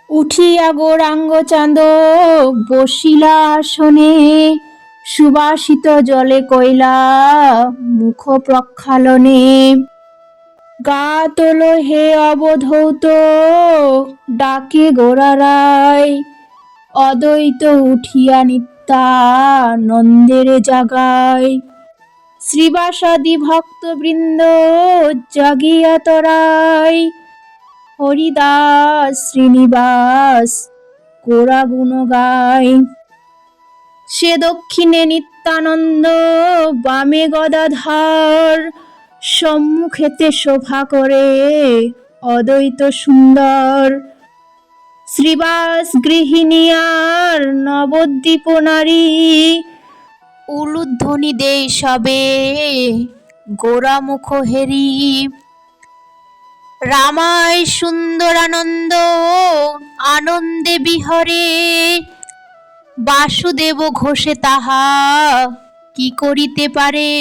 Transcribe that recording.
উঠিয়া গৌরাঙ্গ চাঁদ বসিলা আসনে, সুবাসিত জলে কইলা মুখ প্রক্ষালনে। গা তোল হে অবধূত, ডাকে গোরারায়, অদ্বৈত উঠিয়া নিত্যানন্দের জাগায়। শ্রীবাসাদি ভক্তবৃন্দ জাগিয়া তরায়, হরিদাস শ্রীনিবাস গোরা গুণ গায়। সে দক্ষিণে নিত্যানন্দ, বামে গদাধর, সম্মুখেতে শোভা করে অদ্বৈত সুন্দর। শ্রীবাস গৃহিণী আর নবদ্বীপ নারী, উলুধ্বনি দেই সবে গোরা মুখ হেরি। রামায় সুন্দরানন্দ আনন্দে বিহরে, বাসুদেব ঘোষে তাহা কি করিতে পারে।